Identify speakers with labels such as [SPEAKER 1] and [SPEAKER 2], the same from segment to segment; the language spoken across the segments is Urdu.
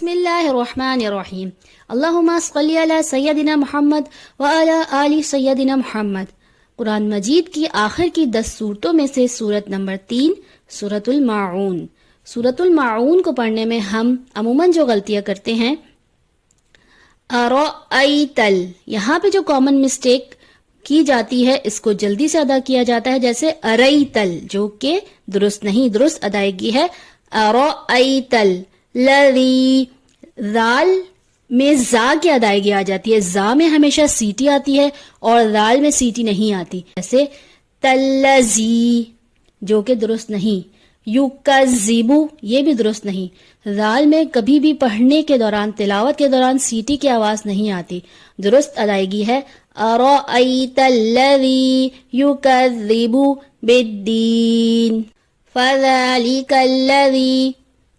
[SPEAKER 1] بسم اللہ الرحمن الرحیم اللہم صلی علی سیدنا محمد وعلی آل سیدنا محمد۔ قرآن مجید کی آخر کی 10 صورتوں میں سے سورت نمبر 3 سورۃ الماعون۔ سورۃ الماعون کو پڑھنے میں ہم عموماً جو غلطیاں کرتے ہیں، ارائیتل، یہاں پہ جو کامن مسٹیک کی جاتی ہے اس کو جلدی سے ادا کیا جاتا ہے، جیسے ارائیتل، جو کہ درست نہیں، درست ادائیگی ہے ارائیتل لذی، ذال میں زا کی ادائیگی آ جاتی ہے، زا میں ہمیشہ سیٹی آتی ہے اور ذال میں سیٹی نہیں آتی، جیسے تلزی، جو کہ درست نہیں۔ یکذبو، یہ بھی درست نہیں، ذال میں کبھی بھی پڑھنے کے دوران، تلاوت کے دوران سیٹی کی آواز نہیں آتی، درست ادائیگی ہے ارائیت الذی یکذب بالدین فذلک الذی،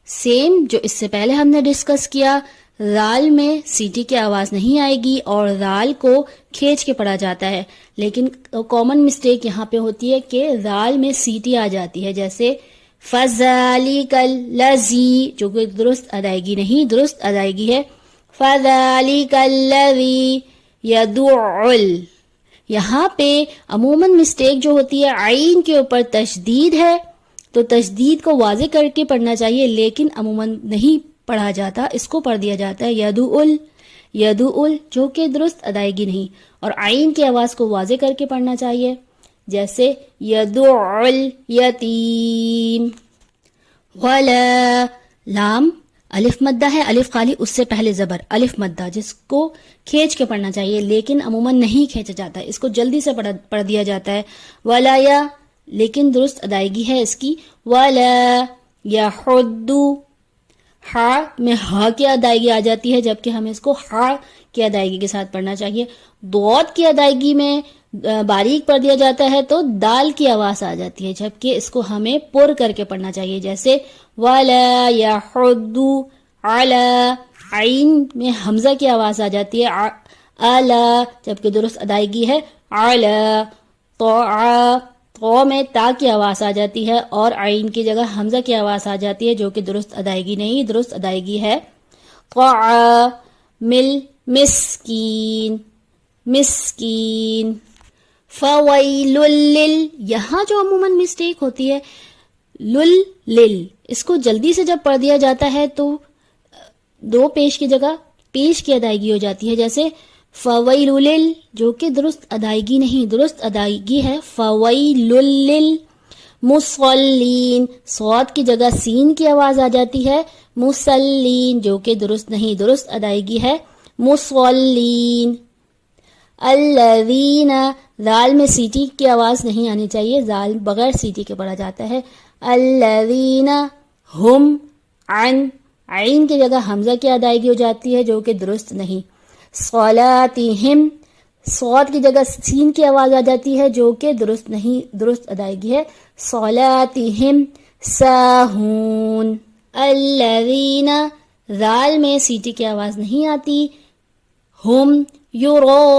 [SPEAKER 1] سیم جو اس سے پہلے ہم نے ڈسکس کیا، ذال میں سیٹی کی آواز نہیں آئے گی اور ذال کو کھینچ کے پڑھا جاتا ہے، لیکن کامن مسٹیک یہاں پہ ہوتی ہے کہ ذال میں سیٹی آ جاتی ہے، جیسے فذلک الذی، جو کہ درست ادائیگی نہیں، درست ادائیگی ہے فذلک الذی یدعل۔ یہاں پہ عموماً مسٹیک جو ہوتی ہے، عین کے اوپر تشدید ہے تو تشدید کو واضح کر کے پڑھنا چاہیے، لیکن عموماً نہیں پڑھا جاتا، اس کو پڑھ دیا جاتا ہے یدعل، یدعل، جو کہ درست ادائیگی نہیں، اور عین کی آواز کو واضح کر کے پڑھنا چاہیے، جیسے یدعل یتیم۔ ولا، لام الف مدہ ہے، الف خالی، اس سے پہلے زبر الف مدہ، جس کو کھینچ کے پڑھنا چاہیے لیکن عموماً نہیں کھینچا جاتا ہے، اس کو جلدی سے پڑھ دیا جاتا ہے۔ ولا یا، لیکن درست ادائیگی ہے اس کی ولا یحد، ہا میں ہا کی ادائیگی آ جاتی ہے جبکہ ہمیں اس کو ہا کی ادائیگی کے ساتھ پڑھنا چاہیے۔ ضاد کی ادائیگی میں باریک پڑھ دیا جاتا ہے تو دال کی آواز آ جاتی ہے، جبکہ اس کو ہمیں پر کر کے پڑھنا چاہیے، جیسے ولا یحد علی، عین میں حمزہ کی آواز آ جاتی ہے اعلی، جبکہ درست ادائیگی ہے اعلی۔ تو میں تا کی آواز آ جاتی ہے اور عین کی جگہ حمزہ کی آواز آ جاتی ہے، جو کہ درست ادائیگی نہیں، درست ادائیگی ہے مل مسکین، مسکین۔ فویل لل، یہاں جو عموماً مسٹیک ہوتی ہے لل، اس کو جلدی سے جب پڑھ دیا جاتا ہے تو دو پیش کی جگہ پیش کی ادائیگی ہو جاتی ہے، جیسے فویل لل، جو کہ درست ادائیگی نہیں، درست ادائیگی ہے فویل لل مصلین، صاد کی جگہ سین کی آواز آ جاتی ہے مصلین، جو کہ درست نہیں، درست ادائیگی ہے مصلین۔ الذین، ذال میں سیٹی کی آواز نہیں آنی چاہیے، ذال بغیر سیٹی کے پڑھا جاتا ہے۔ الذین ہم عن، عین کی جگہ حمزہ کی ادائیگی ہو جاتی ہے، جو کہ درست نہیں۔ صلاتہم، صاد کی جگہ سین کی آواز آ جاتی ہے، جو کہ درست نہیں، درست ادائیگی ہے صلاتہم ساہون۔ الذین، ذال میں سیٹی کی آواز نہیں آتی، ہم یراؤن،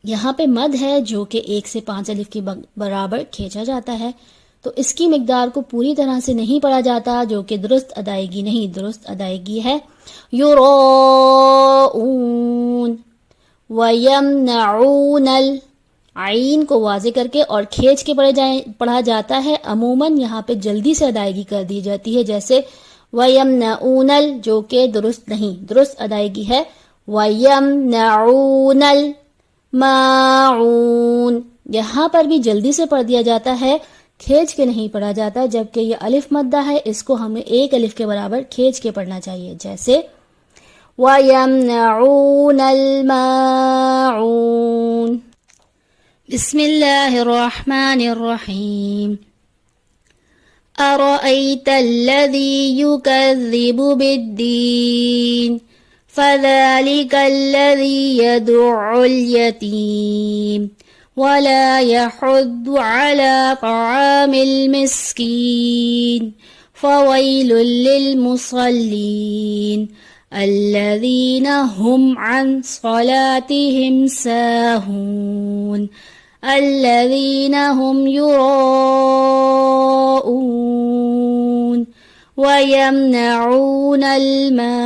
[SPEAKER 1] یہاں پہ مد ہے جو کہ 1 سے 5 الف کے برابر کھینچا جاتا ہے، تو اس کی مقدار کو پوری طرح سے نہیں پڑھا جاتا، جو کہ درست ادائیگی نہیں، درست ادائیگی ہے یراؤن۔ وَيَمْنَعُونَ، عین کو واضح کر کے اور کھینچ کے پڑھا جاتا ہے، عموماً یہاں پہ جلدی سے ادائیگی کر دی جاتی ہے، جیسے وَيَمْنَعُونَ، جو کہ درست نہیں، درست ادائیگی ہے وَيَمْنَعُونَ الْمَاعُونَ، یہاں پر بھی جلدی سے پڑھ دیا جاتا ہے، کھینچ کے نہیں پڑھا جاتا، جبکہ یہ الف مدہ ہے، اس کو ہمیں 1 الف کے برابر کھینچ کے پڑھنا چاہیے، جیسے وَيَمْنَعُونَ الْمَاعُونَ۔ بسم اللہ الرحمن الرحیم۔ أَرَأَيْتَ الَّذِي يُكَذِّبُ بِالدِّينِ فَذَلِكَ الَّذِي يَدُعُّ الْيَتِيمَ وَلَا يَحُضُّ عَلَى طَعَامِ الْمِسْكِينِ فَوَيْلٌ لِّلْمُصَلِّينَ الَّذِينَ هُمْ عَنْ صَلَاتِهِمْ سَاهُونَ الَّذِينَ هُمْ يُرَاءُونَ وَيَمْنَعُونَ الْمَاعُونَ